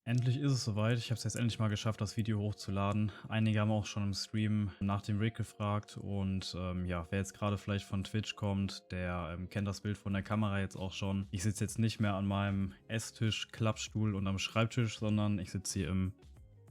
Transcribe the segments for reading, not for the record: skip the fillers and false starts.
Endlich ist es soweit. Ich habe es jetzt endlich mal geschafft, das Video hochzuladen. Einige haben auch schon im Stream nach dem Rig gefragt und ja, wer jetzt gerade vielleicht von Twitch kommt, der kennt das Bild von der Kamera jetzt auch schon. Ich sitze jetzt nicht mehr an meinem Esstisch, Klappstuhl und am Schreibtisch, sondern ich sitze hier im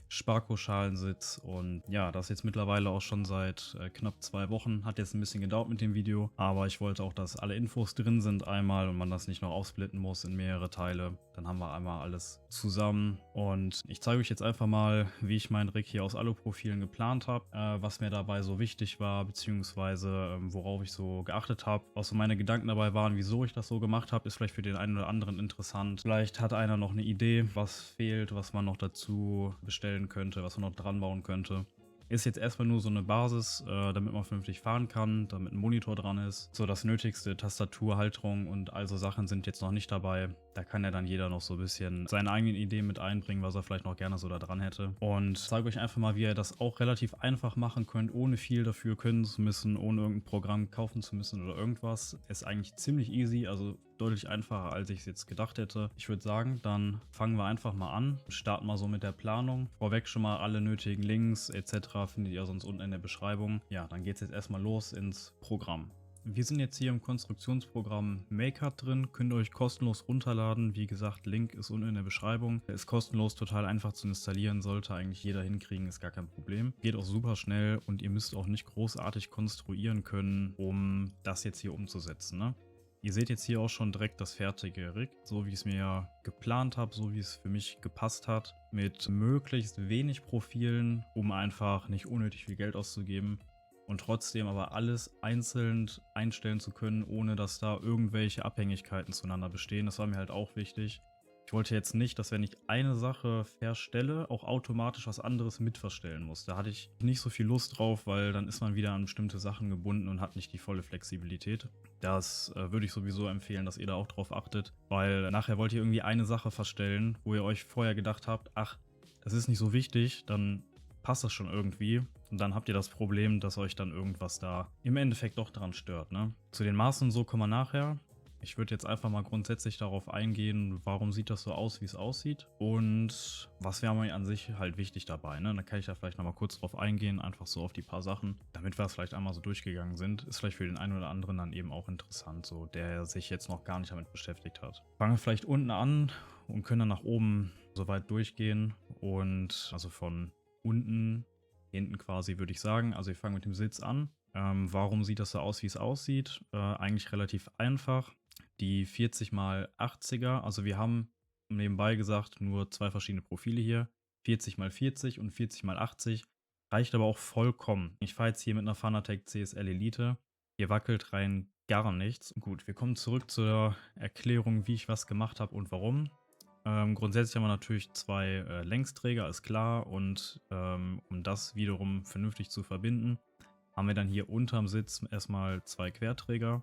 Sparko-Schalensitz und ja, das jetzt mittlerweile auch schon seit knapp 2 Wochen. Hat jetzt ein bisschen gedauert mit dem Video, aber ich wollte auch, dass alle Infos drin sind einmal und man das nicht noch aufsplitten muss in mehrere Teile. Dann haben wir einmal alles zusammen und ich zeige euch jetzt einfach mal, wie ich meinen Rig hier aus Alu-Profilen geplant habe, was mir dabei so wichtig war, beziehungsweise worauf ich so geachtet habe. Was so meine Gedanken dabei waren, wieso ich das so gemacht habe, ist vielleicht für den einen oder anderen interessant. Vielleicht hat einer noch eine Idee, was fehlt, was man noch dazu bestellen könnte, was man noch dran bauen könnte. Ist jetzt erstmal nur so eine Basis, damit man vernünftig fahren kann, damit ein Monitor dran ist. So das Nötigste, Tastatur, Halterung und all so Sachen sind jetzt noch nicht dabei. Da kann ja dann jeder noch so ein bisschen seine eigenen Ideen mit einbringen, was er vielleicht noch gerne so da dran hätte. Und zeige euch einfach mal, wie ihr das auch relativ einfach machen könnt, ohne viel dafür können zu müssen, ohne irgendein Programm kaufen zu müssen oder irgendwas. Ist eigentlich ziemlich easy, also deutlich einfacher, als ich es jetzt gedacht hätte. Ich würde sagen, dann fangen wir einfach mal an. Starten mal so mit der Planung. Vorweg schon mal alle nötigen Links etc. findet ihr sonst unten in der Beschreibung. Ja, dann geht es jetzt erstmal los ins Programm. Wir sind jetzt hier im Konstruktionsprogramm Maker drin, könnt ihr euch kostenlos runterladen. Wie gesagt, Link ist unten in der Beschreibung. Ist kostenlos, total einfach zu installieren, sollte eigentlich jeder hinkriegen, ist gar kein Problem. Geht auch super schnell und ihr müsst auch nicht großartig konstruieren können, um das jetzt hier umzusetzen, ne? Ihr seht jetzt hier auch schon direkt das fertige Rig, so wie ich es mir ja geplant habe, so wie es für mich gepasst hat, mit möglichst wenig Profilen, um einfach nicht unnötig viel Geld auszugeben und trotzdem aber alles einzeln einstellen zu können, ohne dass da irgendwelche Abhängigkeiten zueinander bestehen. Das war mir halt auch wichtig. Ich wollte jetzt nicht, dass wenn ich eine Sache verstelle, auch automatisch was anderes mitverstellen muss. Da hatte ich nicht so viel Lust drauf, weil dann ist man wieder an bestimmte Sachen gebunden und hat nicht die volle Flexibilität. Das würde ich sowieso empfehlen, dass ihr da auch drauf achtet, weil nachher wollt ihr irgendwie eine Sache verstellen, wo ihr euch vorher gedacht habt, ach, das ist nicht so wichtig, dann passt das schon irgendwie. Und dann habt ihr das Problem, dass euch dann irgendwas da im Endeffekt doch dran stört, ne? Zu den Maßen und so kommen wir nachher. Ich würde jetzt einfach mal grundsätzlich darauf eingehen, warum sieht das so aus, wie es aussieht und was wäre mir an sich halt wichtig dabei, ne? Dann kann ich da vielleicht nochmal kurz drauf eingehen, einfach so auf die paar Sachen, damit wir es vielleicht einmal so durchgegangen sind. Ist vielleicht für den einen oder anderen dann eben auch interessant, so der sich jetzt noch gar nicht damit beschäftigt hat. Fangen wir vielleicht unten an und können dann nach oben so weit durchgehen und also von unten, hinten quasi würde ich sagen, also wir fangen mit dem Sitz an. Warum sieht das so aus, wie es aussieht? Eigentlich relativ einfach. Die 40x80er, also wir haben nebenbei gesagt nur 2 verschiedene Profile hier, 40x40 und 40x80, reicht aber auch vollkommen. Ich fahre jetzt hier mit einer Fanatec CSL Elite, hier wackelt rein gar nichts. Gut, wir kommen zurück zur Erklärung, wie ich was gemacht habe und warum. Grundsätzlich haben wir natürlich 2 Längsträger, ist klar, und um das wiederum vernünftig zu verbinden, haben wir dann hier unterm Sitz erstmal 2 Querträger,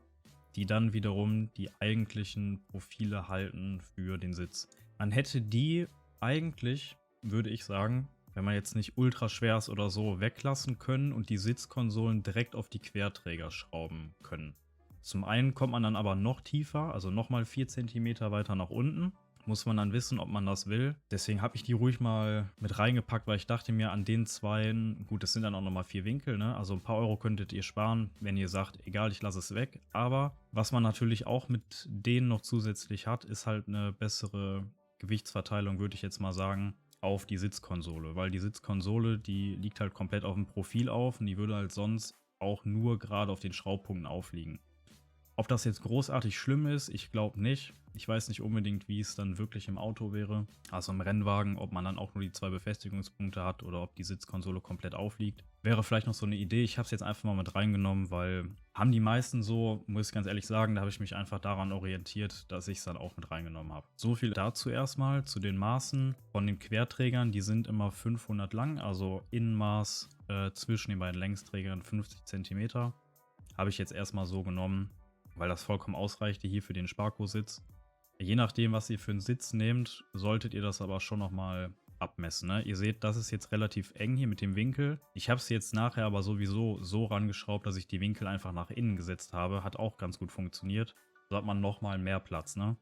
die dann wiederum die eigentlichen Profile halten für den Sitz. Man hätte die eigentlich, würde ich sagen, wenn man jetzt nicht ultra schwer ist oder so, weglassen können und die Sitzkonsolen direkt auf die Querträger schrauben können. Zum einen kommt man dann aber noch tiefer, also nochmal 4 cm weiter nach unten. Muss man dann wissen, ob man das will. Deswegen habe ich die ruhig mal mit reingepackt, weil ich dachte mir, an den zweien, gut, das sind dann auch nochmal 4 Winkel, ne? Also ein paar Euro könntet ihr sparen, wenn ihr sagt, egal, ich lasse es weg. Aber was man natürlich auch mit denen noch zusätzlich hat, ist halt eine bessere Gewichtsverteilung, würde ich jetzt mal sagen, auf die Sitzkonsole. Weil die Sitzkonsole, die liegt halt komplett auf dem Profil auf und die würde halt sonst auch nur gerade auf den Schraubpunkten aufliegen. Ob das jetzt großartig schlimm ist, ich glaube nicht. Ich weiß nicht unbedingt, wie es dann wirklich im Auto wäre. Also im Rennwagen, ob man dann auch nur die 2 Befestigungspunkte hat oder ob die Sitzkonsole komplett aufliegt. Wäre vielleicht noch so eine Idee. Ich habe es jetzt einfach mal mit reingenommen, weil haben die meisten so, muss ich ganz ehrlich sagen, da habe ich mich einfach daran orientiert, dass ich es dann auch mit reingenommen habe. So viel dazu erstmal, zu den Maßen von den Querträgern. Die sind immer 500 lang, also Innenmaß zwischen den beiden Längsträgern 50 cm. Habe ich jetzt erstmal so genommen, weil das vollkommen ausreichte hier für den Sparko-Sitz. Je nachdem, was ihr für einen Sitz nehmt, solltet ihr das aber schon nochmal abmessen, ne? Ihr seht, das ist jetzt relativ eng hier mit dem Winkel. Ich habe es jetzt nachher aber sowieso so rangeschraubt, dass ich die Winkel einfach nach innen gesetzt habe. Hat auch ganz gut funktioniert. So hat man nochmal mehr Platz, ne?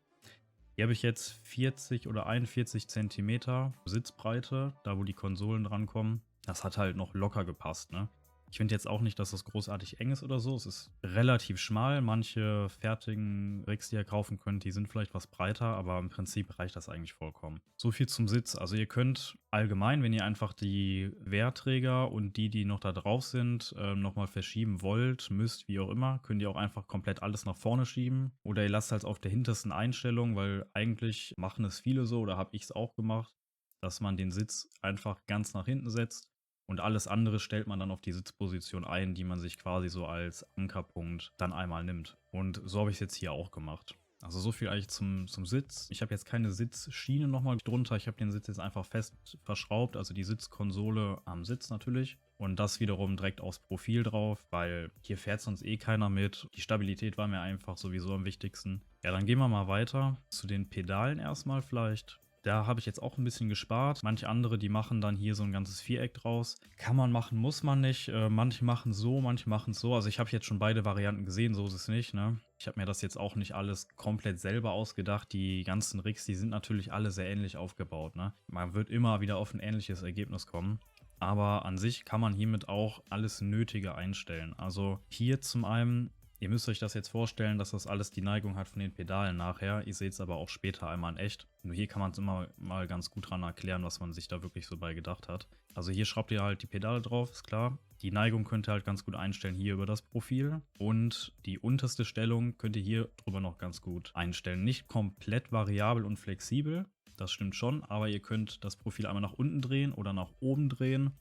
Hier habe ich jetzt 40 oder 41 Zentimeter Sitzbreite, da wo die Konsolen drankommen. Das hat halt noch locker gepasst, ne? Ich finde jetzt auch nicht, dass das großartig eng ist oder so. Es ist relativ schmal. Manche fertigen Rigs, die ihr kaufen könnt, die sind vielleicht was breiter, aber im Prinzip reicht das eigentlich vollkommen. So viel zum Sitz. Also ihr könnt allgemein, wenn ihr einfach die Wehrträger und die noch da drauf sind, nochmal verschieben wollt, müsst, wie auch immer, könnt ihr auch einfach komplett alles nach vorne schieben. Oder ihr lasst halt auf der hintersten Einstellung, weil eigentlich machen es viele so, oder habe ich es auch gemacht, dass man den Sitz einfach ganz nach hinten setzt und alles andere stellt man dann auf die Sitzposition ein, die man sich quasi so als Ankerpunkt dann einmal nimmt. Und so habe ich es jetzt hier auch gemacht. Also so viel eigentlich zum Sitz. Ich habe jetzt keine Sitzschiene nochmal drunter. Ich habe den Sitz jetzt einfach fest verschraubt, also die Sitzkonsole am Sitz natürlich. Und das wiederum direkt aufs Profil drauf, weil hier fährt sonst eh keiner mit. Die Stabilität war mir einfach sowieso am wichtigsten. Ja, dann gehen wir mal weiter zu den Pedalen erstmal vielleicht. Da habe ich jetzt auch ein bisschen gespart. Manche andere, die machen dann hier so ein ganzes Viereck draus. Kann man machen, muss man nicht. Manche machen so, manche machen so. Also ich habe jetzt schon beide Varianten gesehen, so ist es nicht, ne? Ich habe mir das jetzt auch nicht alles komplett selber ausgedacht. Die ganzen Rigs, die sind natürlich alle sehr ähnlich aufgebaut, ne? Man wird immer wieder auf ein ähnliches Ergebnis kommen. Aber an sich kann man hiermit auch alles Nötige einstellen. Also hier zum einen, ihr müsst euch das jetzt vorstellen, dass das alles die Neigung hat von den Pedalen nachher. Ihr seht es aber auch später einmal in echt. Nur hier kann man es immer mal ganz gut dran erklären, was man sich da wirklich so bei gedacht hat. Also hier schraubt ihr halt die Pedale drauf, ist klar. Die Neigung könnt ihr halt ganz gut einstellen hier über das Profil. Und die unterste Stellung könnt ihr hier drüber noch ganz gut einstellen. Nicht komplett variabel und flexibel, das stimmt schon, aber ihr könnt das Profil einmal nach unten drehen oder nach oben drehen.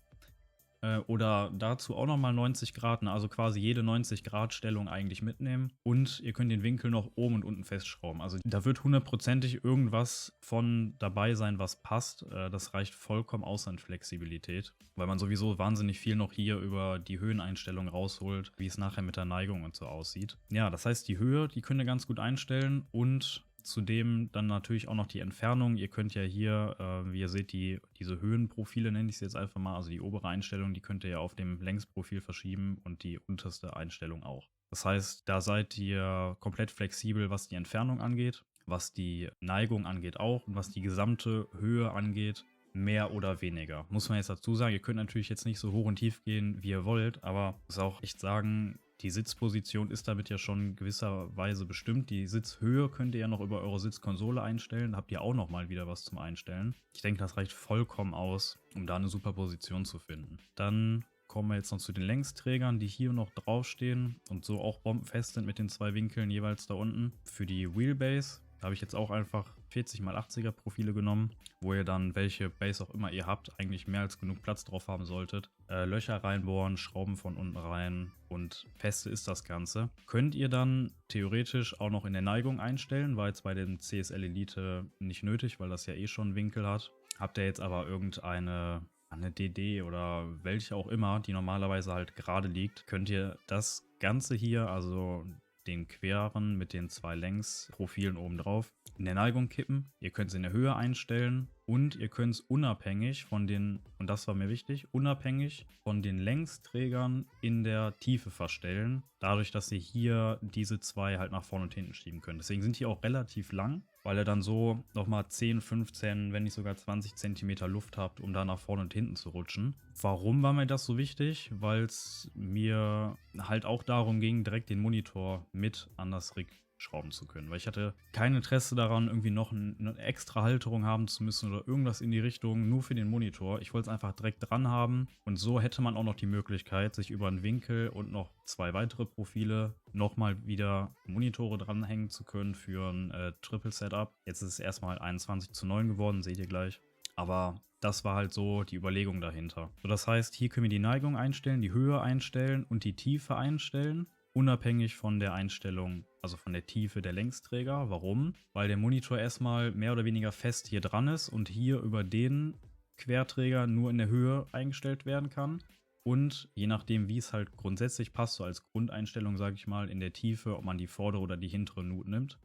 Oder dazu auch nochmal 90 Grad, ne? Also quasi jede 90 Grad Stellung eigentlich mitnehmen. Und ihr könnt den Winkel noch oben und unten festschrauben. Also da wird hundertprozentig irgendwas von dabei sein, was passt. Das reicht vollkommen aus an Flexibilität, weil man sowieso wahnsinnig viel noch hier über die Höheneinstellung rausholt, wie es nachher mit der Neigung und so aussieht. Ja, das heißt, die Höhe, die könnt ihr ganz gut einstellen und zudem dann natürlich auch noch die Entfernung. Ihr könnt ja hier, wie ihr seht, diese Höhenprofile nenne ich sie jetzt einfach mal, also die obere Einstellung, die könnt ihr ja auf dem Längsprofil verschieben und die unterste Einstellung auch. Das heißt, da seid ihr komplett flexibel, was die Entfernung angeht, was die Neigung angeht auch und was die gesamte Höhe angeht, mehr oder weniger. Muss man jetzt dazu sagen, ihr könnt natürlich jetzt nicht so hoch und tief gehen, wie ihr wollt, aber muss auch echt sagen, die Sitzposition ist damit ja schon gewisserweise bestimmt. Die Sitzhöhe könnt ihr ja noch über eure Sitzkonsole einstellen. Da habt ihr auch noch mal wieder was zum Einstellen. Ich denke, das reicht vollkommen aus, um da eine super Position zu finden. Dann kommen wir jetzt noch zu den Längsträgern, die hier noch draufstehen und so auch bombenfest sind mit den zwei Winkeln jeweils da unten. Für die Wheelbase habe ich jetzt auch einfach 40x80er Profile genommen, wo ihr dann welche Base auch immer ihr habt, eigentlich mehr als genug Platz drauf haben solltet. Löcher reinbohren, Schrauben von unten rein und feste ist das Ganze. Könnt ihr dann theoretisch auch noch in der Neigung einstellen, war jetzt bei dem CSL Elite nicht nötig, weil das ja eh schon einen Winkel hat. Habt ihr jetzt aber irgendeine eine DD oder welche auch immer, die normalerweise halt gerade liegt, könnt ihr das Ganze hier, also den queren mit den zwei Längsprofilen oben drauf, in der Neigung kippen. Ihr könnt es in der Höhe einstellen und ihr könnt es unabhängig von den, und das war mir wichtig, unabhängig von den Längsträgern in der Tiefe verstellen. Dadurch, dass ihr hier diese zwei halt nach vorne und hinten schieben könnt. Deswegen sind die auch relativ lang, weil ihr dann so nochmal 10, 15, wenn nicht sogar 20 Zentimeter Luft habt, um da nach vorne und hinten zu rutschen. Warum war mir das so wichtig? Weil es mir halt auch darum ging, direkt den Monitor mit an das Rig schrauben zu können. Weil ich hatte kein Interesse daran, irgendwie noch eine extra Halterung haben zu müssen oder irgendwas in die Richtung, nur für den Monitor. Ich wollte es einfach direkt dran haben und so hätte man auch noch die Möglichkeit, sich über einen Winkel und noch zwei weitere Profile nochmal wieder Monitore dranhängen zu können für ein Triple-Setup. Jetzt ist es erstmal 21:9 geworden, seht ihr gleich. Aber das war halt so die Überlegung dahinter. So, das heißt, hier können wir die Neigung einstellen, die Höhe einstellen und die Tiefe einstellen, unabhängig von der Einstellung, also von der Tiefe der Längsträger. Warum? Weil der Monitor erstmal mehr oder weniger fest hier dran ist und hier über den Querträger nur in der Höhe eingestellt werden kann. Und je nachdem, wie es halt grundsätzlich passt, so als Grundeinstellung, sage ich mal, in der Tiefe, ob man die vordere oder die hintere Nut nimmt,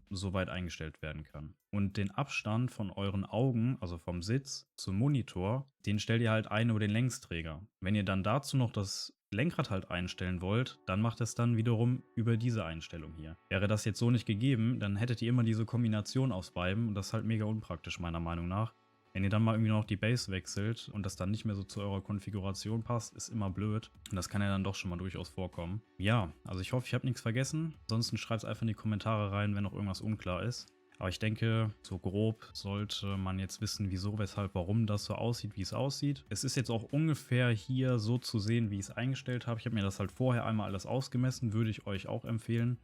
so weit eingestellt werden kann. Und den Abstand von euren Augen, also vom Sitz zum Monitor, den stellt ihr halt ein über den Längsträger. Wenn ihr dann dazu noch das Lenkrad halt einstellen wollt, dann macht es dann wiederum über diese Einstellung hier. Wäre das jetzt so nicht gegeben, dann hättet ihr immer diese Kombination aus beiden und das ist halt mega unpraktisch meiner Meinung nach. Wenn ihr dann mal irgendwie noch die Base wechselt und das dann nicht mehr so zu eurer Konfiguration passt, ist immer blöd. Und das kann ja dann doch schon mal durchaus vorkommen. Ja, also ich hoffe, ich habe nichts vergessen. Ansonsten schreibt es einfach in die Kommentare rein, wenn noch irgendwas unklar ist. Aber ich denke, so grob sollte man jetzt wissen, wieso, weshalb, warum das so aussieht, wie es aussieht. Es ist jetzt auch ungefähr hier so zu sehen, wie ich es eingestellt habe. Ich habe mir das halt vorher einmal alles ausgemessen, würde ich euch auch empfehlen.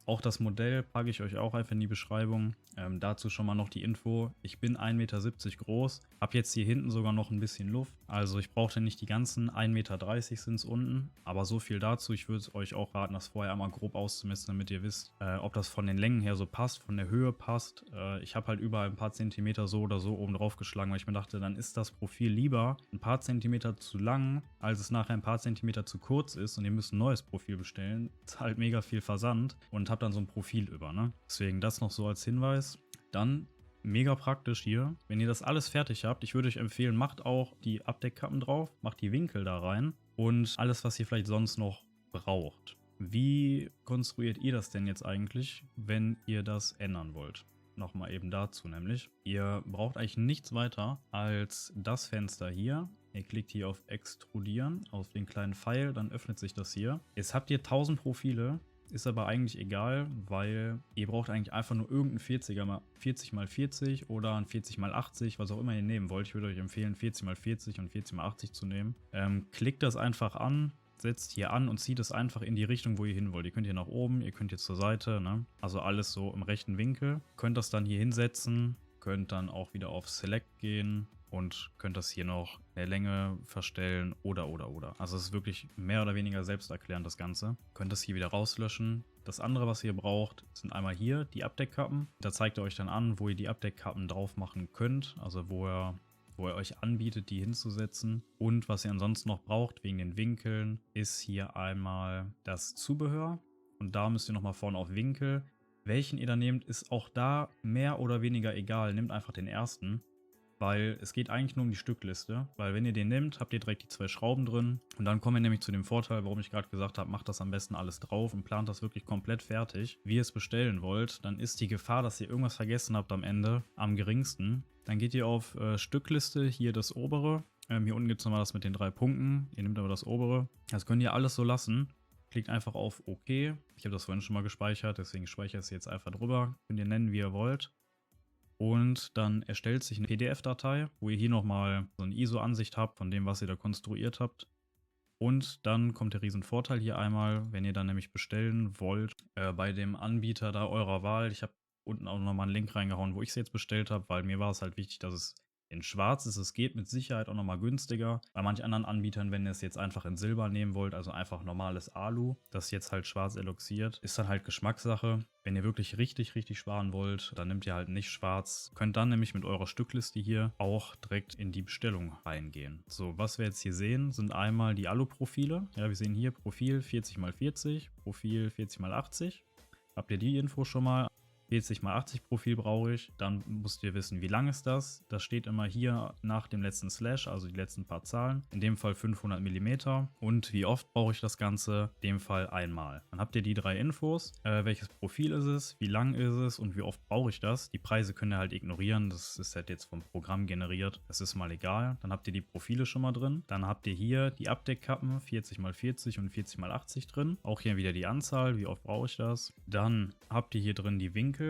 Auch das Modell packe ich euch auch einfach in die Beschreibung. Dazu schon mal noch die Info. Ich bin 1,70 Meter groß, habe jetzt hier hinten sogar noch ein bisschen Luft. Also ich brauchte nicht die ganzen 1,30 Meter sind es unten. Aber so viel dazu. Ich würde euch auch raten, das vorher einmal grob auszumessen, damit ihr wisst, ob das von den Längen her so passt, von der Höhe passt. Ich habe halt überall ein paar Zentimeter so oder so oben drauf geschlagen, weil ich mir dachte, dann ist das Profil lieber ein paar Zentimeter zu lang, als es nachher ein paar Zentimeter zu kurz ist und ihr müsst ein neues Profil bestellen. Zahlt mega viel Versand und habt dann so ein Profil über, ne? Deswegen das noch so als Hinweis. Dann mega praktisch hier, wenn ihr das alles fertig habt, ich würde euch empfehlen, macht auch die Abdeckkappen drauf, macht die Winkel da rein und alles, was ihr vielleicht sonst noch braucht. Wie konstruiert ihr das denn jetzt eigentlich, wenn ihr das ändern wollt? Nochmal eben dazu nämlich. Ihr braucht eigentlich nichts weiter als das Fenster hier. Ihr klickt hier auf Extrudieren, auf den kleinen Pfeil, dann öffnet sich das hier. Jetzt habt ihr 1000 Profile. Ist aber eigentlich egal, weil ihr braucht eigentlich einfach nur irgendeinen 40er 40x40 oder ein 40x80, was auch immer ihr nehmen wollt. Ich würde euch empfehlen, 40x40 und 40x80 zu nehmen. Klickt das einfach an, setzt hier an und zieht es einfach in die Richtung, wo ihr hin wollt. Ihr könnt hier nach oben, ihr könnt hier zur Seite, ne? Also alles so im rechten Winkel. Könnt das dann hier hinsetzen, könnt dann auch wieder auf Select gehen und könnt das hier noch in der Länge verstellen oder. Also es ist wirklich mehr oder weniger selbsterklärend das Ganze. Könnt das hier wieder rauslöschen. Das andere, was ihr braucht, sind einmal hier die Abdeckkappen. Da zeigt er euch dann an, wo ihr die Abdeckkappen drauf machen könnt. Also wo er euch anbietet, die hinzusetzen. Und was ihr ansonsten noch braucht, wegen den Winkeln, ist hier einmal das Zubehör. Und da müsst ihr nochmal vorne auf Winkel. Welchen ihr da nehmt, ist auch da mehr oder weniger egal. Nehmt einfach den ersten. Weil es geht eigentlich nur um die Stückliste, weil wenn ihr den nehmt, habt ihr direkt die 2 Schrauben drin und dann kommen wir nämlich zu dem Vorteil, warum ich gerade gesagt habe, macht das am besten alles drauf und plant das wirklich komplett fertig, wie ihr es bestellen wollt, dann ist die Gefahr, dass ihr irgendwas vergessen habt am Ende, am geringsten. Dann geht ihr auf Stückliste, hier das obere, hier unten gibt es nochmal das mit den 3 Punkten, ihr nehmt aber das obere, das könnt ihr alles so lassen. Klickt einfach auf OK, ich habe das vorhin schon mal gespeichert, deswegen speichere ich es jetzt einfach drüber, könnt ihr nennen, wie ihr wollt. Und dann erstellt sich eine PDF-Datei, wo ihr hier nochmal so eine ISO-Ansicht habt von dem, was ihr da konstruiert habt. Und dann kommt der riesen Vorteil hier einmal, wenn ihr dann nämlich bestellen wollt, bei dem Anbieter da eurer Wahl. Ich habe unten auch nochmal einen Link reingehauen, wo ich es jetzt bestellt habe, weil mir war es halt wichtig, dass es in schwarz ist. Es geht mit Sicherheit auch nochmal günstiger. Bei manchen anderen Anbietern, wenn ihr es jetzt einfach in Silber nehmen wollt, also einfach normales Alu, das jetzt halt schwarz eloxiert, ist dann halt Geschmackssache. Wenn ihr wirklich richtig sparen wollt, dann nehmt ihr halt nicht schwarz. Könnt dann nämlich mit eurer Stückliste hier auch direkt in die Bestellung reingehen. So, was wir jetzt hier sehen, sind einmal die Alu-Profile. Ja, wir sehen hier Profil 40x40, Profil 40x80. Habt ihr die Info schon mal? 40x80 Profil brauche ich, dann müsst ihr wissen, wie lang ist das. Das steht immer hier nach dem letzten Slash, also die letzten paar Zahlen. In dem Fall 500 mm. Und wie oft brauche ich das Ganze? In dem Fall einmal. Dann habt ihr die 3 Infos. Welches Profil ist es? Wie lang ist es? Und wie oft brauche ich das? Die Preise könnt ihr halt ignorieren. Das ist halt jetzt vom Programm generiert. Das ist mal egal. Dann habt ihr die Profile schon mal drin. Dann habt ihr hier die Abdeckkappen 40x40 und 40x80 drin. Auch hier wieder die Anzahl. Wie oft brauche ich das? Dann habt ihr hier drin die Winkel.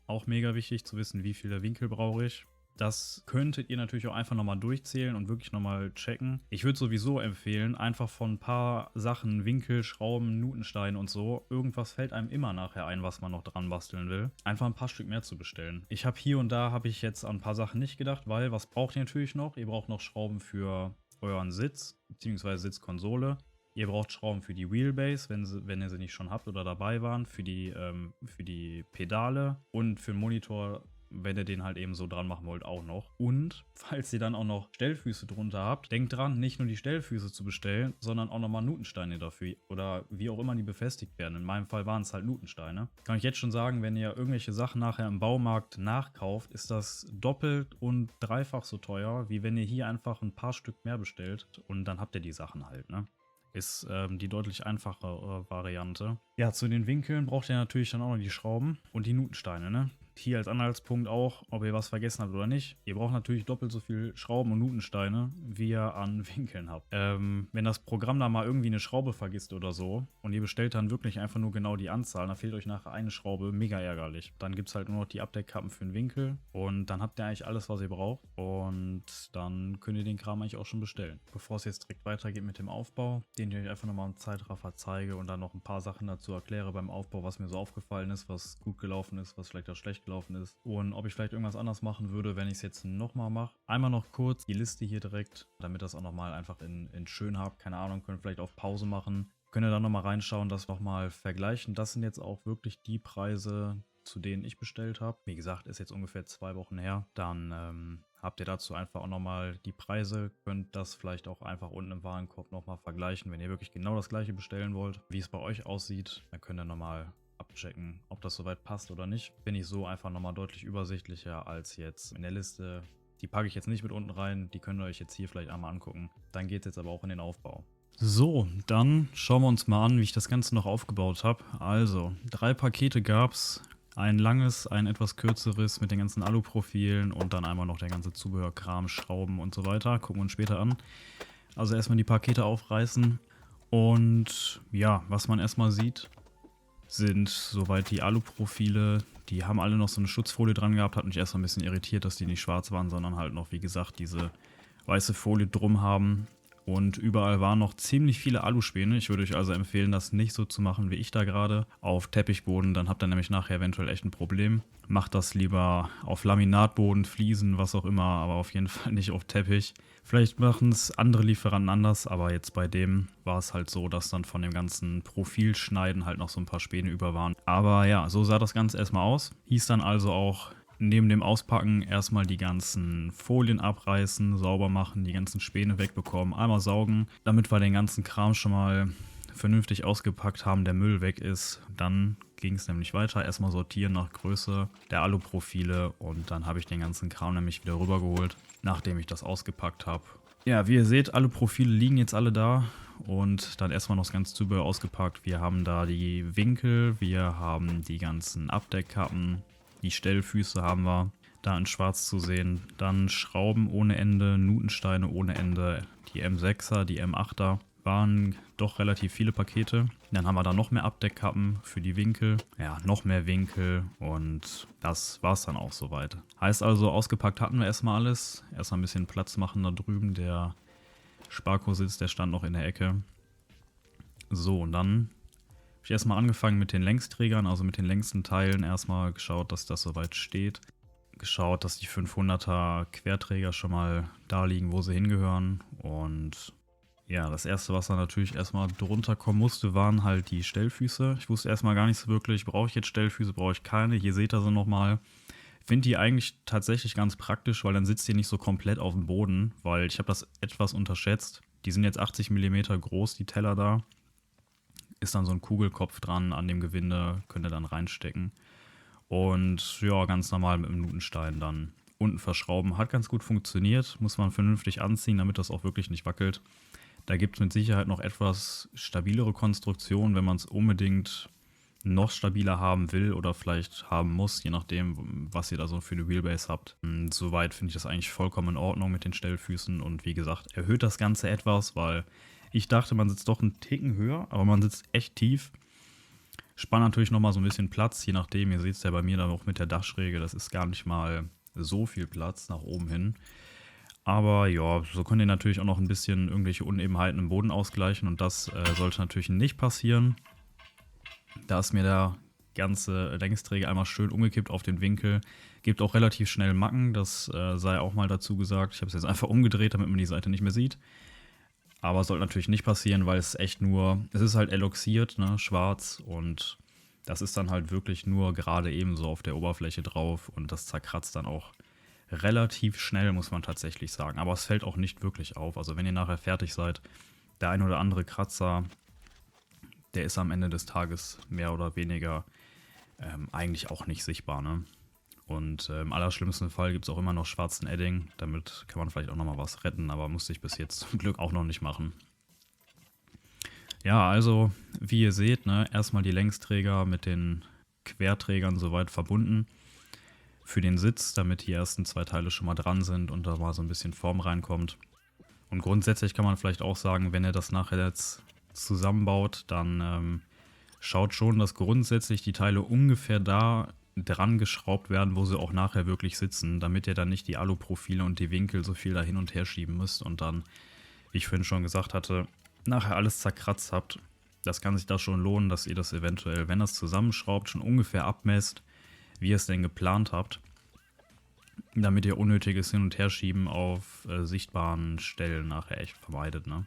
Auch mega wichtig zu wissen, wie viele Winkel brauche ich. Das könntet ihr natürlich auch einfach nochmal durchzählen und wirklich nochmal checken. Ich würde sowieso empfehlen, einfach von ein paar Sachen, Winkel, Schrauben, Nutenstein und so, irgendwas fällt einem immer nachher ein, was man noch dran basteln will. Einfach ein paar Stück mehr zu bestellen. Ich habe hier und da, habe ich jetzt an ein paar Sachen nicht gedacht, weil was braucht ihr natürlich noch? Ihr braucht noch Schrauben für euren Sitz, beziehungsweise Sitzkonsole. Ihr braucht Schrauben für die Wheelbase, wenn ihr sie nicht schon habt oder dabei waren, für die Pedale und für den Monitor, wenn ihr den halt eben so dran machen wollt, auch noch. Und falls ihr dann auch noch Stellfüße drunter habt, denkt dran, nicht nur die Stellfüße zu bestellen, sondern auch nochmal Nutensteine dafür oder wie auch immer die befestigt werden. In meinem Fall waren es halt Nutensteine. Kann ich jetzt schon sagen, wenn ihr irgendwelche Sachen nachher im Baumarkt nachkauft, ist das doppelt und dreifach so teuer, wie wenn ihr hier einfach ein paar Stück mehr bestellt und dann habt ihr die Sachen halt, ne? Ist die deutlich einfachere Variante. Ja, zu den Winkeln braucht ihr natürlich dann auch noch die Schrauben und die Nutensteine, ne? Hier als Anhaltspunkt auch, ob ihr was vergessen habt oder nicht. Ihr braucht natürlich doppelt so viel Schrauben und Nutensteine, wie ihr an Winkeln habt. Wenn das Programm da mal irgendwie eine Schraube vergisst oder so und ihr bestellt dann wirklich einfach nur genau die Anzahl, dann fehlt euch nachher eine Schraube, mega ärgerlich. Dann gibt es halt nur noch die Abdeckkappen für den Winkel und dann habt ihr eigentlich alles, was ihr braucht und dann könnt ihr den Kram eigentlich auch schon bestellen. Bevor es jetzt direkt weitergeht mit dem Aufbau, den ich euch einfach nochmal im Zeitraffer zeige und dann noch ein paar Sachen dazu erkläre beim Aufbau, was mir so aufgefallen ist, was gut gelaufen ist, was vielleicht auch schlecht gelaufen ist und ob ich vielleicht irgendwas anders machen würde, wenn ich es jetzt nochmal mache. Einmal noch kurz die Liste hier direkt, damit das auch nochmal einfach in schön habt. Keine Ahnung, könnt vielleicht auf Pause machen. Könnt ihr dann nochmal reinschauen, das nochmal vergleichen. Das sind jetzt auch wirklich die Preise, zu denen ich bestellt habe. Wie gesagt, ist jetzt ungefähr 2 Wochen her. Dann habt ihr dazu einfach auch nochmal die Preise. Könnt das vielleicht auch einfach unten im Warenkorb nochmal vergleichen, wenn ihr wirklich genau das gleiche bestellen wollt. Wie es bei euch aussieht, dann könnt ihr nochmal abchecken, ob das soweit passt oder nicht. Finde ich so einfach nochmal deutlich übersichtlicher als jetzt in der Liste. Die packe ich jetzt nicht mit unten rein. Die könnt ihr euch jetzt hier vielleicht einmal angucken. Dann geht es jetzt aber auch in den Aufbau. So, dann schauen wir uns mal an, wie ich das Ganze noch aufgebaut habe. Also, 3 Pakete gab es. Ein langes, ein etwas kürzeres mit den ganzen Aluprofilen und dann einmal noch der ganze Zubehörkram, Schrauben und so weiter. Gucken wir uns später an. Also erstmal die Pakete aufreißen. Und ja, was man erstmal sieht, sind soweit die Aluprofile. Die haben alle noch so eine Schutzfolie dran gehabt. Hat mich erstmal ein bisschen irritiert, dass die nicht schwarz waren, sondern halt noch, wie gesagt, diese weiße Folie drum haben. Und überall waren noch ziemlich viele Aluspäne. Ich würde euch also empfehlen, das nicht so zu machen wie ich da gerade auf Teppichboden. Dann habt ihr nämlich nachher eventuell echt ein Problem. Macht das lieber auf Laminatboden, Fliesen, was auch immer, aber auf jeden Fall nicht auf Teppich. Vielleicht machen es andere Lieferanten anders, aber jetzt bei dem war es halt so, dass dann von dem ganzen Profilschneiden halt noch so ein paar Späne über waren. Aber ja, so sah das Ganze erstmal aus. Hieß dann also auch neben dem Auspacken erstmal die ganzen Folien abreißen, sauber machen, die ganzen Späne wegbekommen, einmal saugen, damit wir den ganzen Kram schon mal vernünftig ausgepackt haben, der Müll weg ist. Dann ging es nämlich weiter, erstmal sortieren nach Größe der Aluprofile und dann habe ich den ganzen Kram nämlich wieder rübergeholt, nachdem ich das ausgepackt habe. Ja, wie ihr seht, Aluprofile liegen jetzt alle da und dann erstmal noch das ganze Zubehör ausgepackt. Wir haben da die Winkel, wir haben die ganzen Abdeckkappen, die Stellfüße haben wir da in schwarz zu sehen. Dann Schrauben ohne Ende, Nutensteine ohne Ende, die M6er, die M8er. Waren doch relativ viele Pakete. Dann haben wir da noch mehr Abdeckkappen für die Winkel. Ja, noch mehr Winkel und das war's dann auch soweit. Heißt also, ausgepackt hatten wir erstmal alles. Erstmal ein bisschen Platz machen da drüben. Der Sparko-Sitz, der stand noch in der Ecke. So, und dann habe ich erstmal angefangen mit den Längsträgern, also mit den längsten Teilen. Erstmal geschaut, dass das soweit steht. Geschaut, dass die 500er Querträger schon mal da liegen, wo sie hingehören. Und ja, das erste, was da natürlich erstmal drunter kommen musste, waren halt die Stellfüße. Ich wusste erstmal gar nicht so wirklich, brauche ich jetzt Stellfüße, brauche ich keine. Hier seht ihr sie nochmal. Finde die eigentlich tatsächlich ganz praktisch, weil dann sitzt ihr nicht so komplett auf dem Boden, weil ich habe das etwas unterschätzt. Die sind jetzt 80 mm groß, die Teller da. Ist dann so ein Kugelkopf dran an dem Gewinde, könnt ihr dann reinstecken. Und ja, ganz normal mit dem Nutenstein dann unten verschrauben. Hat ganz gut funktioniert, muss man vernünftig anziehen, damit das auch wirklich nicht wackelt. Da gibt es mit Sicherheit noch etwas stabilere Konstruktionen, wenn man es unbedingt noch stabiler haben will oder vielleicht haben muss, je nachdem, was ihr da so für eine Wheelbase habt. Soweit finde ich das eigentlich vollkommen in Ordnung mit den Stellfüßen und wie gesagt, erhöht das Ganze etwas, weil ich dachte, man sitzt doch einen Ticken höher, aber man sitzt echt tief. Spart natürlich nochmal so ein bisschen Platz, je nachdem, ihr seht es ja bei mir dann auch mit der Dachschräge, das ist gar nicht mal so viel Platz nach oben hin. Aber ja, so könnt ihr natürlich auch noch ein bisschen irgendwelche Unebenheiten im Boden ausgleichen und das sollte natürlich nicht passieren. Da ist mir der ganze Längsträger einmal schön umgekippt auf den Winkel. Gibt auch relativ schnell Macken, das sei auch mal dazu gesagt. Ich habe es jetzt einfach umgedreht, damit man die Seite nicht mehr sieht. Aber sollte natürlich nicht passieren, weil es echt nur, es ist halt eloxiert, ne, schwarz und das ist dann halt wirklich nur gerade eben so auf der Oberfläche drauf und das zerkratzt dann auch relativ schnell, muss man tatsächlich sagen. Aber es fällt auch nicht wirklich auf. Also wenn ihr nachher fertig seid, der ein oder andere Kratzer, der ist am Ende des Tages mehr oder weniger eigentlich auch nicht sichtbar, ne? Und im allerschlimmsten Fall gibt es auch immer noch schwarzen Edding. Damit kann man vielleicht auch nochmal was retten, aber musste ich bis jetzt zum Glück auch noch nicht machen. Ja, also wie ihr seht, ne, erstmal die Längsträger mit den Querträgern soweit verbunden für den Sitz, damit die ersten zwei Teile schon mal dran sind und da mal so ein bisschen Form reinkommt. Und grundsätzlich kann man vielleicht auch sagen, wenn ihr das nachher jetzt zusammenbaut, dann schaut schon, dass grundsätzlich die Teile ungefähr da dran geschraubt werden, wo sie auch nachher wirklich sitzen, damit ihr dann nicht die Aluprofile und die Winkel so viel da hin und her schieben müsst und dann, wie ich vorhin schon gesagt hatte, nachher alles zerkratzt habt. Das kann sich da schon lohnen, dass ihr das eventuell, wenn das zusammenschraubt, schon ungefähr abmesst, wie ihr es denn geplant habt, damit ihr unnötiges Hin- und Herschieben auf sichtbaren Stellen nachher echt vermeidet, ne?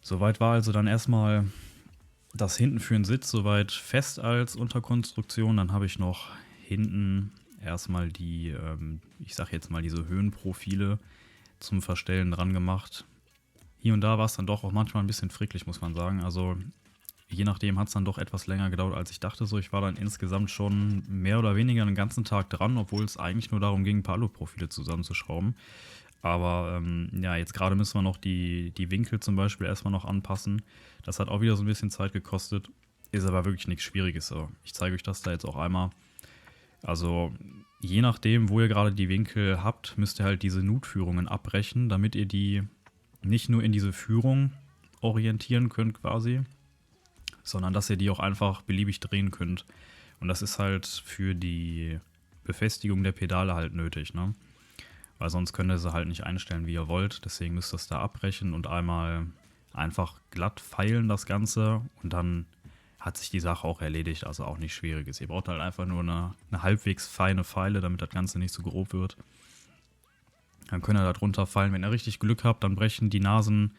Soweit war also dann erstmal das hinten für den Sitz soweit fest als Unterkonstruktion. Dann habe ich noch hinten erstmal die, ich sag jetzt mal diese Höhenprofile zum Verstellen dran gemacht. Hier und da war es dann doch auch manchmal ein bisschen fricklig, muss man sagen. Also je nachdem hat es dann doch etwas länger gedauert, als ich dachte. So, ich war dann insgesamt schon mehr oder weniger einen ganzen Tag dran, obwohl es eigentlich nur darum ging, ein paar Aluprofile zusammenzuschrauben. Aber ja, jetzt gerade müssen wir noch die Winkel zum Beispiel erstmal noch anpassen. Das hat auch wieder so ein bisschen Zeit gekostet. Ist aber wirklich nichts Schwieriges. So. Ich zeige euch das da jetzt auch einmal. Also je nachdem, wo ihr gerade die Winkel habt, müsst ihr halt diese Nutführungen abbrechen, damit ihr die nicht nur in diese Führung orientieren könnt quasi, sondern dass ihr die auch einfach beliebig drehen könnt. Und das ist halt für die Befestigung der Pedale halt nötig, ne? Weil sonst könnt ihr sie halt nicht einstellen, wie ihr wollt. Deswegen müsst ihr es da abbrechen und einmal einfach glatt feilen das Ganze und dann hat sich die Sache auch erledigt, also auch nicht schwieriges. Ihr braucht halt einfach nur eine halbwegs feine Feile, damit das Ganze nicht so grob wird. Dann könnt ihr da drunter feilen. Wenn ihr richtig Glück habt, dann brechen die Nasen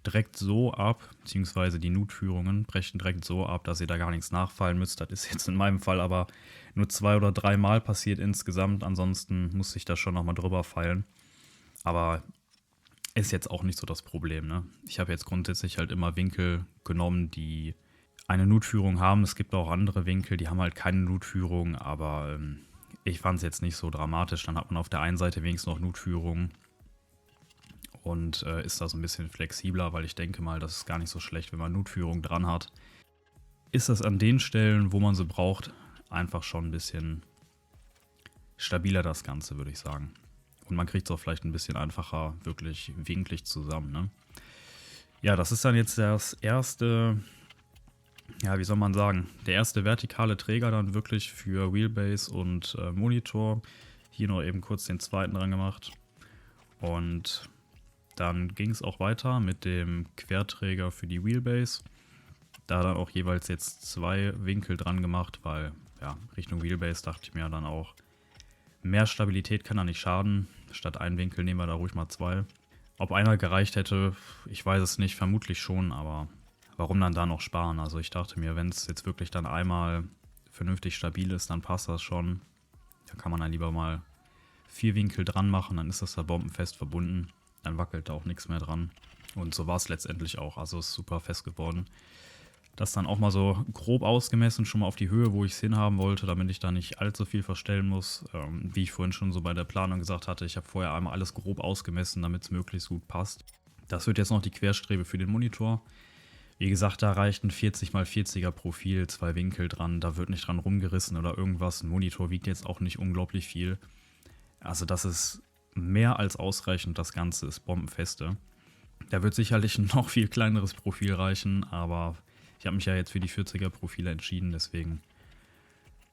direkt so ab, beziehungsweise die Nutführungen brechen direkt so ab, dass ihr da gar nichts nachfallen müsst. Das ist jetzt in meinem Fall aber nur 2 oder 3 Mal passiert insgesamt. Ansonsten muss ich da schon nochmal drüber feilen. Aber ist jetzt auch nicht so das Problem, ne? Ich habe jetzt grundsätzlich halt immer Winkel genommen, die eine Nutführung haben. Es gibt auch andere Winkel, die haben halt keine Nutführung, aber ich fand es jetzt nicht so dramatisch. Dann hat man auf der einen Seite wenigstens noch Nutführung und ist da so ein bisschen flexibler, weil ich denke mal, das ist gar nicht so schlecht, wenn man Nutführung dran hat. Ist das an den Stellen, wo man sie braucht, einfach schon ein bisschen stabiler das Ganze, würde ich sagen. Und man kriegt es auch vielleicht ein bisschen einfacher wirklich winklig zusammen, ne? Ja, das ist dann jetzt das erste, ja, wie soll man sagen, der erste vertikale Träger dann wirklich für Wheelbase und Monitor. Hier noch eben kurz den zweiten dran gemacht. Und dann ging es auch weiter mit dem Querträger für die Wheelbase. Da dann auch jeweils jetzt 2 Winkel dran gemacht, weil ja, Richtung Wheelbase dachte ich mir dann auch, mehr Stabilität kann da nicht schaden. Statt einen Winkel nehmen wir da ruhig mal 2. Ob einer gereicht hätte, ich weiß es nicht, vermutlich schon, aber warum dann da noch sparen? Also ich dachte mir, wenn es jetzt wirklich dann einmal vernünftig stabil ist, dann passt das schon. Da kann man dann lieber mal 4 Winkel dran machen, dann ist das da bombenfest verbunden. Dann wackelt da auch nichts mehr dran. Und so war es letztendlich auch. Also ist super fest geworden. Das dann auch mal so grob ausgemessen, schon mal auf die Höhe, wo ich es hinhaben wollte, damit ich da nicht allzu viel verstellen muss. Wie ich vorhin schon so bei der Planung gesagt hatte, ich habe vorher einmal alles grob ausgemessen, damit es möglichst gut passt. Das wird jetzt noch die Querstrebe für den Monitor. Wie gesagt, da reicht ein 40x40er Profil, 2 Winkel dran, da wird nicht dran rumgerissen oder irgendwas. Ein Monitor wiegt jetzt auch nicht unglaublich viel. Also das ist mehr als ausreichend, das Ganze ist bombenfeste. Da wird sicherlich ein noch viel kleineres Profil reichen, aber ich habe mich ja jetzt für die 40er Profile entschieden, deswegen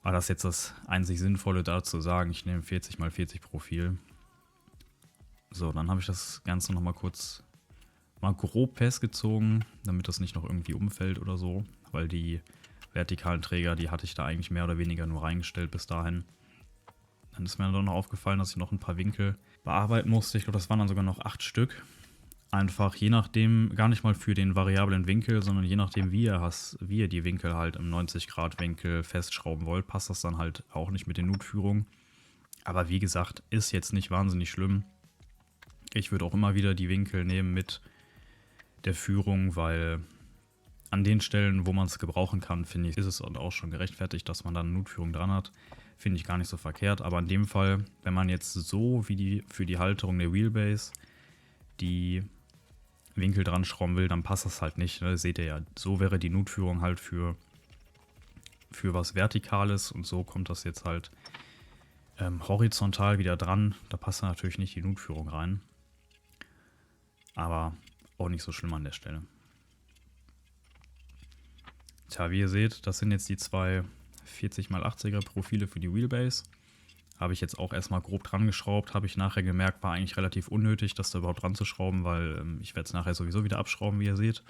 war das jetzt das einzig Sinnvolle da zu sagen, ich nehme 40x40 Profil. So, dann habe ich das Ganze nochmal kurz mal grob festgezogen, damit das nicht noch irgendwie umfällt oder so, weil die vertikalen Träger, die hatte ich da eigentlich mehr oder weniger nur reingestellt bis dahin. Dann ist mir dann noch aufgefallen, dass ich noch ein paar Winkel bearbeiten musste. Ich glaube, das waren dann sogar noch 8 Stück. Einfach je nachdem, gar nicht mal für den variablen Winkel, sondern je nachdem, wie ihr die Winkel halt im 90-Grad-Winkel festschrauben wollt, passt das dann halt auch nicht mit den Nutführungen. Aber wie gesagt, ist jetzt nicht wahnsinnig schlimm. Ich würde auch immer wieder die Winkel nehmen mit der Führung, weil an den Stellen, wo man es gebrauchen kann, finde ich, ist es auch schon gerechtfertigt, dass man dann eine Nutführung dran hat. Finde ich gar nicht so verkehrt. Aber in dem Fall, wenn man jetzt so wie für die Halterung der Wheelbase die Winkel dran schrauben will, dann passt das halt nicht. Ne? Das seht ihr ja, so wäre die Nutführung halt für was Vertikales und so kommt das jetzt halt horizontal wieder dran. Da passt natürlich nicht die Nutführung rein. Aber auch nicht so schlimm an der Stelle. Tja, wie ihr seht, das sind jetzt die zwei 40x80er Profile für die Wheelbase. Habe ich jetzt auch erstmal grob dran geschraubt. Habe ich nachher gemerkt, war eigentlich relativ unnötig, das da überhaupt dran zu schrauben, weil ich werde es nachher sowieso wieder abschrauben, wie ihr seht.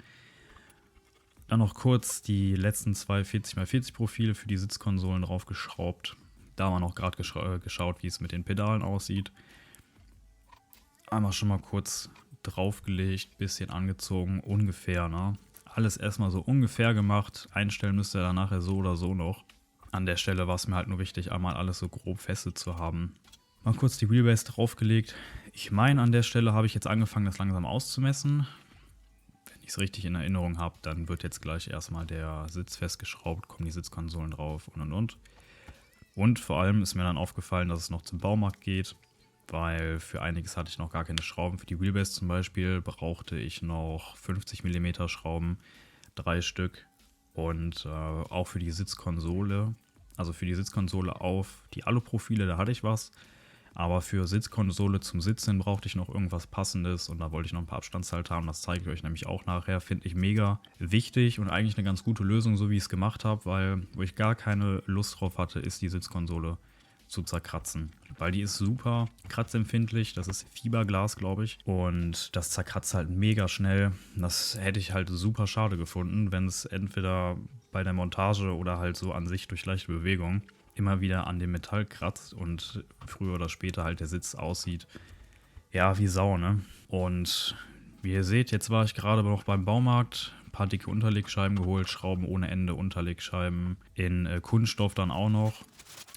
Dann noch kurz die letzten zwei 40x40 Profile für die Sitzkonsolen drauf geschraubt. Da haben wir noch gerade geschaut, wie es mit den Pedalen aussieht. Einmal schon mal kurz draufgelegt, bisschen angezogen, ungefähr, ne? Alles erstmal so ungefähr gemacht. Einstellen müsst ihr dann nachher so oder so noch. An der Stelle war es mir halt nur wichtig, einmal alles so grob feste zu haben. Mal kurz die Wheelbase draufgelegt. Ich meine, an der Stelle habe ich jetzt angefangen, das langsam auszumessen. Wenn ich es richtig in Erinnerung habe, dann wird jetzt gleich erstmal der Sitz festgeschraubt, kommen die Sitzkonsolen drauf und. Und vor allem ist mir dann aufgefallen, dass es noch zum Baumarkt geht, weil für einiges hatte ich noch gar keine Schrauben. Für die Wheelbase zum Beispiel brauchte ich noch 50 mm Schrauben, 3 Stück. Und auch für die Sitzkonsole, also für die Sitzkonsole auf die Aluprofile, da hatte ich was. Aber für Sitzkonsole zum Sitzen brauchte ich noch irgendwas Passendes und da wollte ich noch ein paar Abstandshalter haben. Das zeige ich euch nämlich auch nachher. Finde ich mega wichtig und eigentlich eine ganz gute Lösung, so wie ich es gemacht habe, weil wo ich gar keine Lust drauf hatte, ist die Sitzkonsole zu zerkratzen. Weil die ist super kratzempfindlich, das ist Fiberglas, glaube ich. Und das zerkratzt halt mega schnell. Das hätte ich halt super schade gefunden, wenn es entweder bei der Montage oder halt so an sich durch leichte Bewegung immer wieder an dem Metall kratzt und früher oder später halt der Sitz aussieht, ja, wie Sau, ne? Und wie ihr seht, jetzt war ich gerade noch beim Baumarkt, ein paar dicke Unterlegscheiben geholt, Schrauben ohne Ende, Unterlegscheiben in Kunststoff dann auch noch.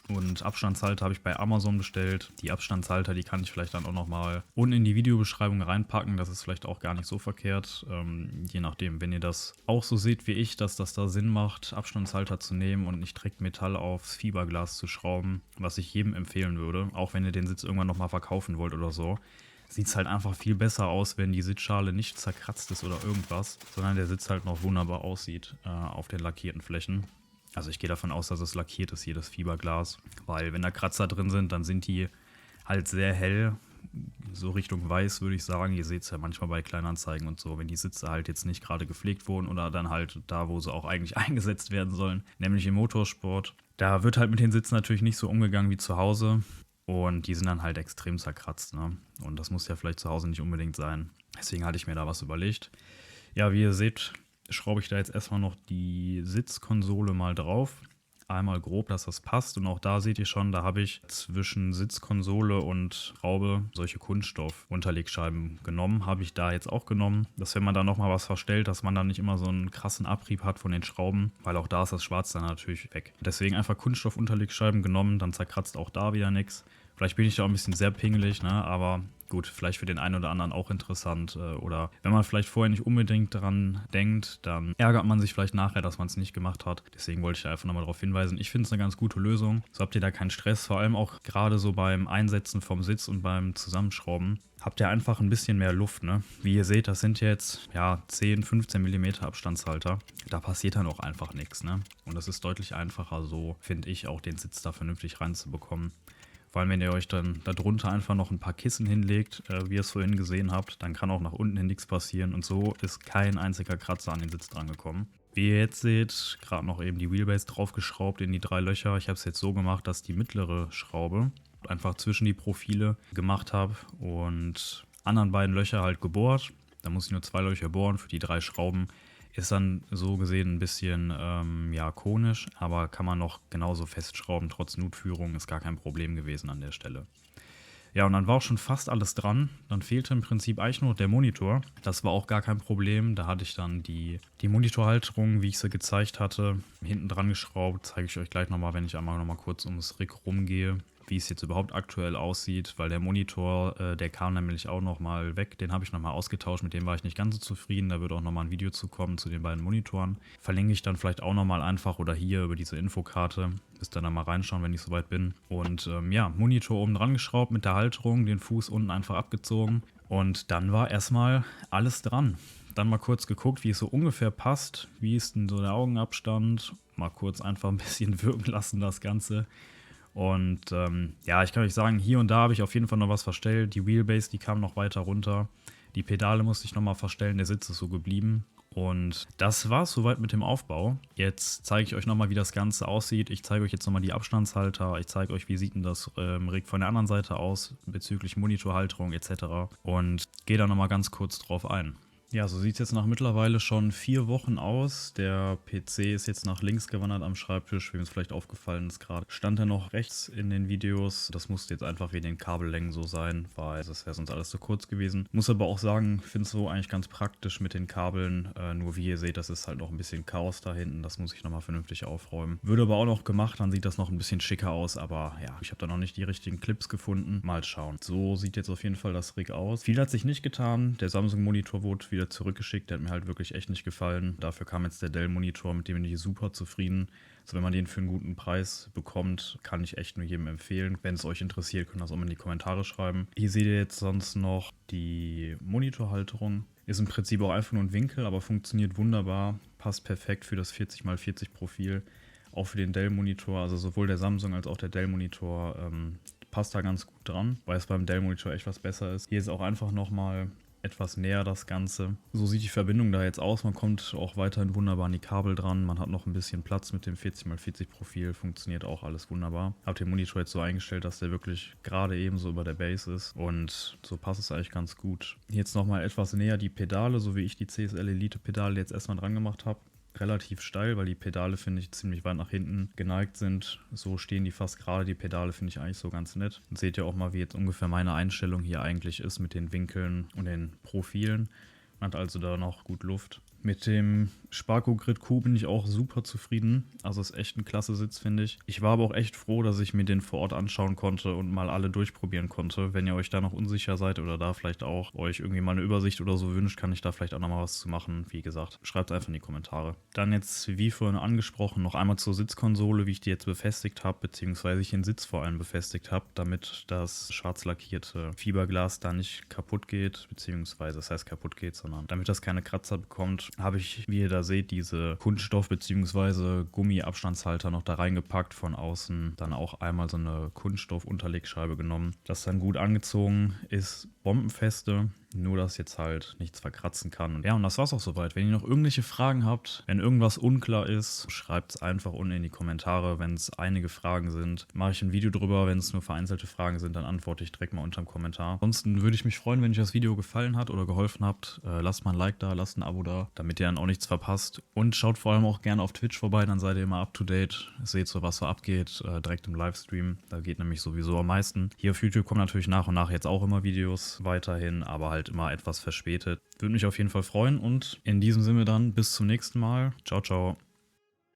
Und Abstandshalter habe ich bei Amazon bestellt. Die Abstandshalter, die kann ich vielleicht dann auch nochmal unten in die Videobeschreibung reinpacken. Das ist vielleicht auch gar nicht so verkehrt. Je nachdem, wenn ihr das auch so seht wie ich, dass das da Sinn macht, Abstandshalter zu nehmen und nicht direkt Metall aufs Fiberglas zu schrauben, was ich jedem empfehlen würde, auch wenn ihr den Sitz irgendwann nochmal verkaufen wollt oder so. Sieht es halt einfach viel besser aus, wenn die Sitzschale nicht zerkratzt ist oder irgendwas, sondern der Sitz halt noch wunderbar aussieht auf den lackierten Flächen. Also ich gehe davon aus, dass es lackiert ist, hier das Fiberglas, weil wenn da Kratzer drin sind, dann sind die halt sehr hell, so Richtung weiß würde ich sagen. Ihr seht es ja manchmal bei Kleinanzeigen und so, wenn die Sitze halt jetzt nicht gerade gepflegt wurden oder dann halt da, wo sie auch eigentlich eingesetzt werden sollen, nämlich im Motorsport. Da wird halt mit den Sitzen natürlich nicht so umgegangen wie zu Hause und die sind dann halt extrem zerkratzt, ne? Und das muss ja vielleicht zu Hause nicht unbedingt sein. Deswegen hatte ich mir da was überlegt. Ja, wie ihr seht, schraube ich da jetzt erstmal noch die Sitzkonsole mal drauf. Einmal grob, dass das passt. Und auch da seht ihr schon, da habe ich zwischen Sitzkonsole und Schraube solche Kunststoff-Unterlegscheiben genommen. Habe ich da jetzt auch genommen, dass wenn man da nochmal was verstellt, dass man dann nicht immer so einen krassen Abrieb hat von den Schrauben, weil auch da ist das Schwarz dann natürlich weg. Deswegen einfach Kunststoff-Unterlegscheiben genommen, dann zerkratzt auch da wieder nichts. Vielleicht bin ich da auch ein bisschen sehr pingelig, ne? Aber gut, vielleicht für den einen oder anderen auch interessant. Oder wenn man vielleicht vorher nicht unbedingt daran denkt, dann ärgert man sich vielleicht nachher, dass man es nicht gemacht hat. Deswegen wollte ich da einfach nochmal darauf hinweisen. Ich finde es eine ganz gute Lösung. So habt ihr da keinen Stress. Vor allem auch gerade so beim Einsetzen vom Sitz und beim Zusammenschrauben habt ihr einfach ein bisschen mehr Luft, ne? Wie ihr seht, das sind jetzt ja 10, 15 mm Abstandshalter. Da passiert dann auch einfach nichts, ne? Und das ist deutlich einfacher so, finde ich, auch den Sitz da vernünftig reinzubekommen. Vor allem, wenn ihr euch dann darunter einfach noch ein paar Kissen hinlegt, wie ihr es vorhin gesehen habt, dann kann auch nach unten hin nichts passieren. Und so ist kein einziger Kratzer an den Sitz dran gekommen. Wie ihr jetzt seht, gerade noch eben die Wheelbase draufgeschraubt in die 3 Löcher. Ich habe es jetzt so gemacht, dass die mittlere Schraube einfach zwischen die Profile gemacht habe und anderen beiden Löcher halt gebohrt. Da muss ich nur 2 Löcher bohren für die 3 Schrauben. Ist dann so gesehen ein bisschen ja, konisch, aber kann man noch genauso festschrauben, trotz Nutführung, ist gar kein Problem gewesen an der Stelle. Ja, und dann war auch schon fast alles dran. Dann fehlte im Prinzip eigentlich nur der Monitor. Das war auch gar kein Problem. Da hatte ich dann die Monitorhalterung, wie ich sie gezeigt hatte, hinten dran geschraubt. Zeige ich euch gleich nochmal, wenn ich einmal nochmal kurz ums Rig rumgehe, wie es jetzt überhaupt aktuell aussieht, weil der Monitor, der kam nämlich auch nochmal weg, den habe ich nochmal ausgetauscht, mit dem war ich nicht ganz so zufrieden, da wird auch nochmal ein Video zu kommen zu den beiden Monitoren. Verlinke ich dann vielleicht auch nochmal einfach oder hier über diese Infokarte, müsst ihr dann mal reinschauen, wenn ich soweit bin. Und ja, Monitor oben dran geschraubt mit der Halterung, den Fuß unten einfach abgezogen Und dann war erstmal alles dran. Dann mal kurz geguckt, wie es so ungefähr passt. Wie ist denn so der Augenabstand? Mal kurz einfach ein bisschen wirken lassen, das Ganze. Und ja, ich kann euch sagen, hier und da habe ich auf jeden Fall noch was verstellt. Die Wheelbase, die kam noch weiter runter. Die Pedale musste ich nochmal verstellen, der Sitz ist so geblieben. Und das war es soweit mit dem Aufbau. Jetzt zeige ich euch nochmal, wie das Ganze aussieht. Ich zeige euch jetzt nochmal die Abstandshalter. Ich zeige euch, wie sieht denn das Rig von der anderen Seite aus bezüglich Monitorhalterung etc. Und gehe da nochmal ganz kurz drauf ein. Ja, so sieht es jetzt nach mittlerweile schon 4 Wochen aus. Der PC ist jetzt nach links gewandert am Schreibtisch, wem es vielleicht aufgefallen ist gerade. Stand er noch rechts in den Videos. Das musste jetzt einfach wegen den Kabellängen so sein, weil das wäre sonst alles zu kurz gewesen. Muss aber auch sagen, finde es so eigentlich ganz praktisch mit den Kabeln. Nur wie ihr seht, das ist halt noch ein bisschen Chaos da hinten. Das muss ich nochmal vernünftig aufräumen. Würde aber auch noch gemacht, dann sieht das noch ein bisschen schicker aus. Aber ja, ich habe da noch nicht die richtigen Clips gefunden. Mal schauen. So sieht jetzt auf jeden Fall das Rig aus. Viel hat sich nicht getan. Der Samsung-Monitor wurde wieder zurückgeschickt, der hat mir halt wirklich echt nicht gefallen. Dafür kam jetzt der Dell-Monitor, mit dem bin ich super zufrieden. Also wenn man den für einen guten Preis bekommt, kann ich echt nur jedem empfehlen. Wenn es euch interessiert, könnt ihr das auch mal in die Kommentare schreiben. Hier seht ihr jetzt sonst noch die Monitorhalterung. Ist im Prinzip auch einfach nur ein Winkel, aber funktioniert wunderbar. Passt perfekt für das 40x40 Profil. Auch für den Dell-Monitor, also sowohl der Samsung als auch der Dell-Monitor passt da ganz gut dran, weil es beim Dell-Monitor echt was besser ist. Hier ist auch einfach nochmal etwas näher das Ganze. So sieht die Verbindung da jetzt aus. Man kommt auch weiterhin wunderbar an die Kabel dran. Man hat noch ein bisschen Platz mit dem 40x40 Profil. Funktioniert auch alles wunderbar. Habe den Monitor jetzt so eingestellt, dass der wirklich gerade eben so über der Base ist. Und so passt es eigentlich ganz gut. Jetzt nochmal etwas näher die Pedale, so wie ich die CSL Elite Pedale jetzt erstmal dran gemacht habe. Relativ steil, weil die Pedale, finde ich, ziemlich weit nach hinten geneigt sind. So stehen die fast gerade. Die Pedale finde ich eigentlich so ganz nett. Und seht ihr auch mal, wie jetzt ungefähr meine Einstellung hier eigentlich ist mit den Winkeln und den Profilen. Man hat also da noch gut Luft. Mit dem Sparco Grid Q bin ich auch super zufrieden. Also ist echt ein klasse Sitz, finde ich. Ich war aber auch echt froh, dass ich mir den vor Ort anschauen konnte und mal alle durchprobieren konnte. Wenn ihr euch da noch unsicher seid oder da vielleicht auch euch irgendwie mal eine Übersicht oder so wünscht, kann ich da vielleicht auch nochmal was zu machen. Wie gesagt, schreibt es einfach in die Kommentare. Dann jetzt, wie vorhin angesprochen, noch einmal zur Sitzkonsole, wie ich die jetzt befestigt habe, beziehungsweise ich den Sitz vor allem befestigt habe, damit das schwarz lackierte Fiberglas da nicht kaputt geht, beziehungsweise das heißt kaputt geht, sondern damit das keine Kratzer bekommt, habe ich, wie ihr da seht, diese Kunststoff- bzw. Gummi-Abstandshalter noch da reingepackt. Von außen dann auch einmal so eine Kunststoff-Unterlegscheibe genommen. Das dann gut angezogen ist, bombenfeste. Nur, dass jetzt halt nichts verkratzen kann. Und ja, und das war's auch soweit. Wenn ihr noch irgendwelche Fragen habt, wenn irgendwas unklar ist, schreibt es einfach unten in die Kommentare. Wenn es einige Fragen sind, mache ich ein Video drüber. Wenn es nur vereinzelte Fragen sind, dann antworte ich direkt mal unter dem Kommentar. Ansonsten würde ich mich freuen, wenn euch das Video gefallen hat oder geholfen habt. Lasst mal ein Like da, lasst ein Abo da, damit ihr dann auch nichts verpasst. Und schaut vor allem auch gerne auf Twitch vorbei, dann seid ihr immer up to date. Seht so, was so abgeht, direkt im Livestream. Da geht nämlich sowieso am meisten. Hier auf YouTube kommen natürlich nach und nach jetzt auch immer Videos weiterhin, aber halt immer etwas verspätet. Würde mich auf jeden Fall freuen und in diesem Sinne dann bis zum nächsten Mal. Ciao, ciao.